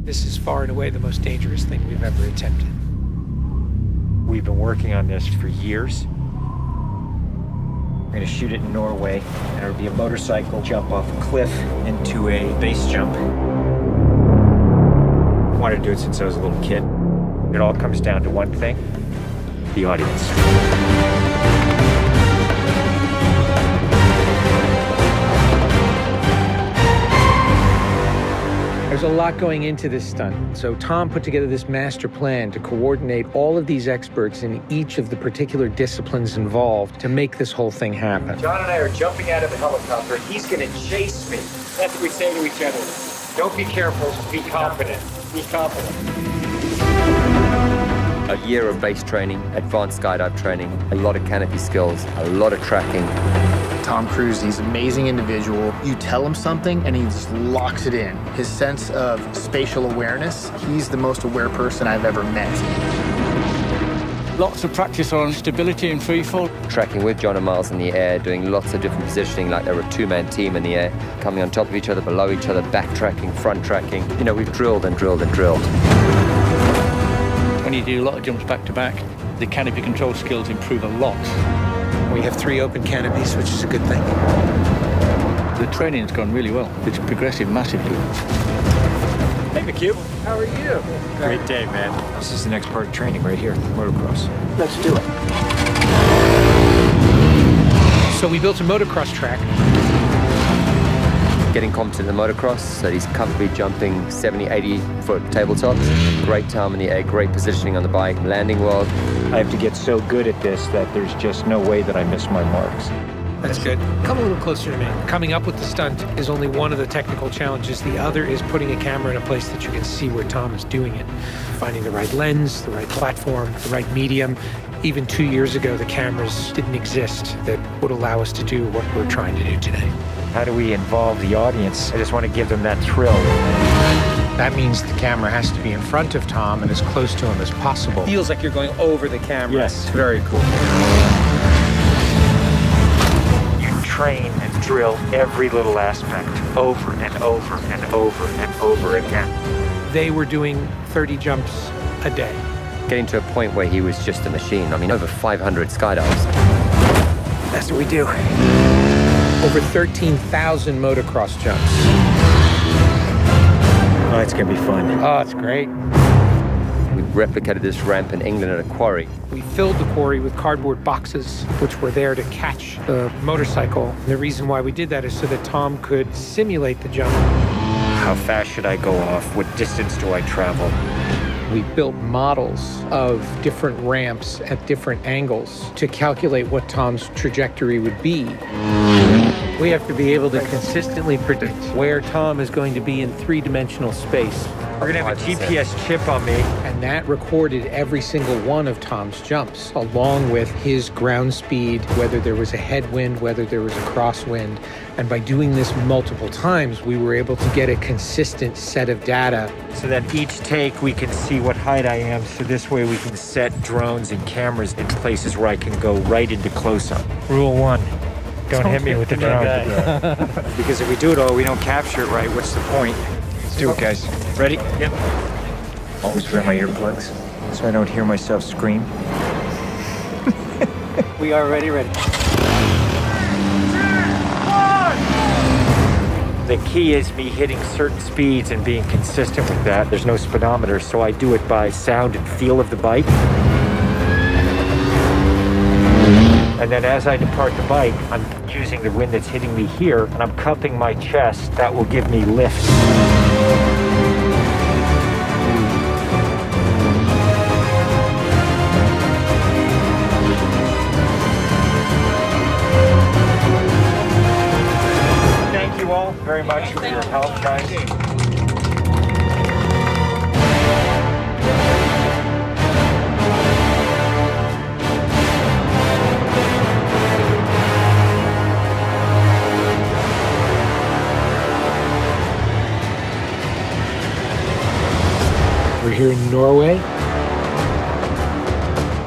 This is far and away the most dangerous thing we've ever attempted. We've been working on this for years. We're gonna shoot it in Norway, and it'll be a motorcycle jump off a cliff into a base jump. I wanted to do it since I was a little kid. It all comes down to one thing: the audience. There's a lot going into this stunt, so Tom put together this master plan to coordinate all of these experts in each of the particular disciplines involved to make this whole thing happen. John and I are jumping out of a helicopter. He's gonna chase me. That's what we say to each other. Don't be careful, be confident. Be confident. A year of base training, advanced skydive training, a lot of canopy skills, a lot of tracking. Tom Cruise, he's an amazing individual. You tell him something and he just locks it in. His sense of spatial awareness, he's the most aware person I've ever met. Lots of practice on stability and freefall. Tracking with John and Miles in the air, doing lots of different positioning like they're a two-man team in the air, coming on top of each other, below each other, backtracking, front tracking. You know, we've drilled and drilled and drilled. When you do a lot of jumps back to back, the canopy control skills improve a lot. We have 3 open canopies, which is a good thing. The training's gone really well. It's progressive massively. Hey, McHugh. How are you? Great day, man. This is the next part of training right here, motocross. Let's do it. So we built a motocross track. Getting competent in the motocross, so he's comfortably jumping 70, 80-foot tabletops. Great time in the air, great positioning on the bike, landing well. I have to get so good at this that there's just no way that I miss my marks. That's good. Come a little closer to me. Coming up with the stunt is only one of the technical challenges. The other is putting a camera in a place that you can see where Tom is doing it. Finding the right lens, the right platform, the right medium. Even 2 years ago, the cameras didn't exist that would allow us to do what we're trying to do today. How do we involve the audience? I just want to give them that thrill. That means the camera has to be in front of Tom and as close to him as possible. Feels like you're going over the camera. Yes, very cool. You train and drill every little aspect over and over and over and over again. They were doing 30 jumps a day. Getting to a point where he was just a machine. I mean, over 500 skydives. That's what we do. Over 13,000 motocross jumps. Oh, it's gonna be fun. Oh, it's great. We replicated this ramp in England at a quarry. We filled the quarry with cardboard boxes, which were there to catch the motorcycle. And the reason why we did that is so that Tom could simulate the jump. How fast should I go off? What distance do I travel? We built models of different ramps at different angles to calculate what Tom's trajectory would be. We have to be able to consistently predict where Tom is going to be in 3-dimensional space. We're gonna have a GPS chip on me. And that recorded every single one of Tom's jumps, along with his ground speed, whether there was a headwind, whether there was a crosswind. And by doing this multiple times, we were able to get a consistent set of data. So that each take we can see what height I am, so this way we can set drones and cameras in places where I can go right into close-up. Rule 1, don't hit me with the drone. Because if we do it all, we don't capture it right, what's the point? Let's do it, guys. Ready? Yep. Always wear my earplugs so I don't hear myself scream. We are ready. The key is me hitting certain speeds and being consistent with that. There's no speedometer, so I do it by sound and feel of the bike. And then as I depart the bike, I'm using the wind that's hitting me here, and I'm cupping my chest. That will give me lift. Thank you all very much for your help, guys. We're here in Norway.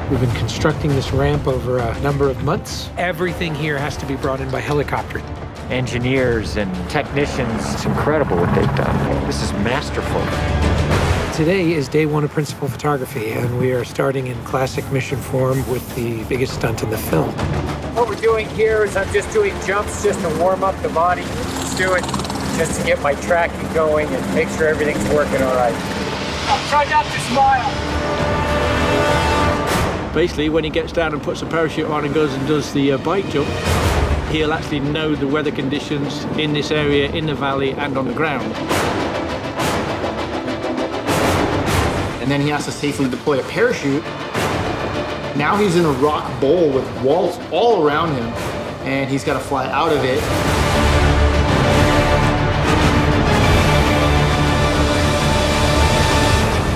We've been constructing this ramp over a number of months. Everything here has to be brought in by helicopter. engineers and technicians. It's incredible what they've done. This is masterful. Today is day one of principal photography, and we are starting in classic mission form with the biggest stunt in the film. What we're doing here is I'm just doing jumps just to warm up the body. Just do it just to get my tracking going and make sure everything's working all right. Try not to smile. Basically, when he gets down and puts a parachute on and goes and does the bike jump, he'll actually know the weather conditions in this area, in the valley, and on the ground. And then he has to safely deploy a parachute. Now he's in a rock bowl with walls all around him, and he's got to fly out of it.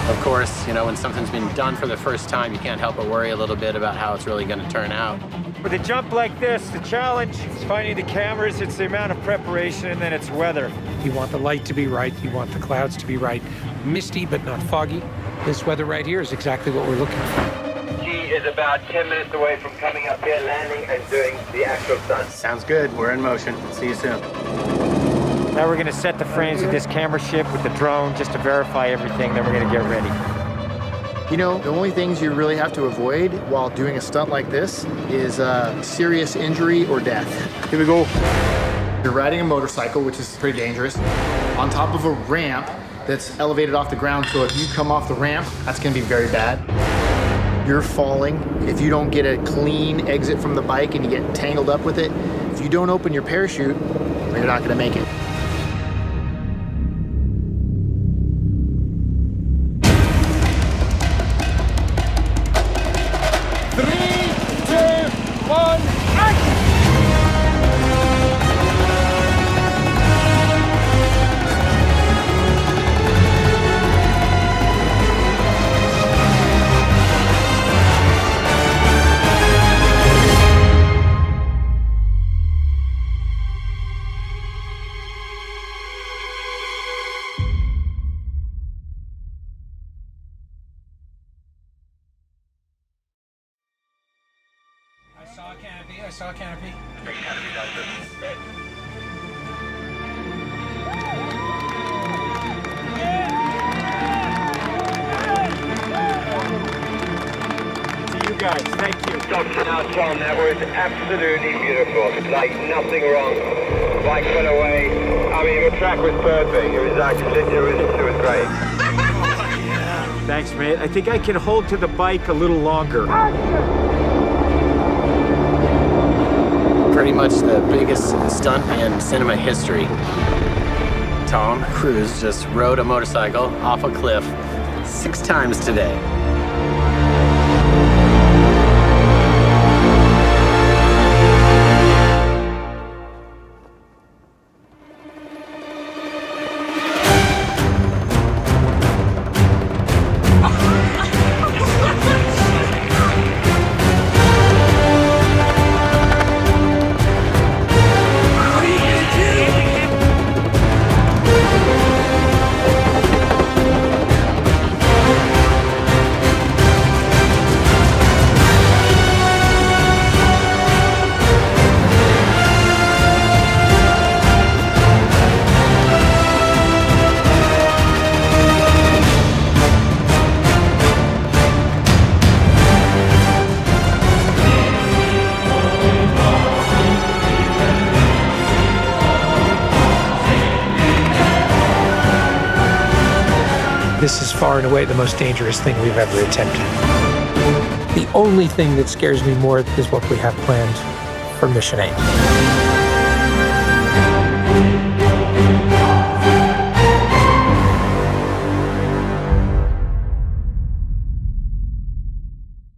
Of course, you know, when something's been done for the first time, you can't help but worry a little bit about how it's really going to turn out. With a jump like this, the challenge is finding the cameras, it's the amount of preparation, and then it's weather. You want the light to be right, you want the clouds to be right. Misty, but not foggy. This weather right here is exactly what we're looking for. He is about 10 minutes away from coming up here, landing, and doing the actual stunt. Sounds good. We're in motion. See you soon. Now we're gonna set the frames with this camera ship with the drone just to verify everything, then we're gonna get ready. You know, the only things you really have to avoid while doing a stunt like this is serious injury or death. Here we go. You're riding a motorcycle, which is pretty dangerous, on top of a ramp that's elevated off the ground, so if you come off the ramp, that's gonna be very bad. You're falling. If you don't get a clean exit from the bike and you get tangled up with it, if you don't open your parachute, you're not gonna make it. I saw a canopy. To you guys, thank you. Now, Tom, that was absolutely beautiful. Like nothing wrong. Bike went away. I mean, the track was perfect. It was actually, it was great. Thanks, mate. I think I can hold to the bike a little longer. Pretty much the biggest stunt in cinema history. Tom Cruise just rode a motorcycle off a cliff 6 times today. This is far and away the most dangerous thing we've ever attempted. The only thing that scares me more is what we have planned for Mission 8.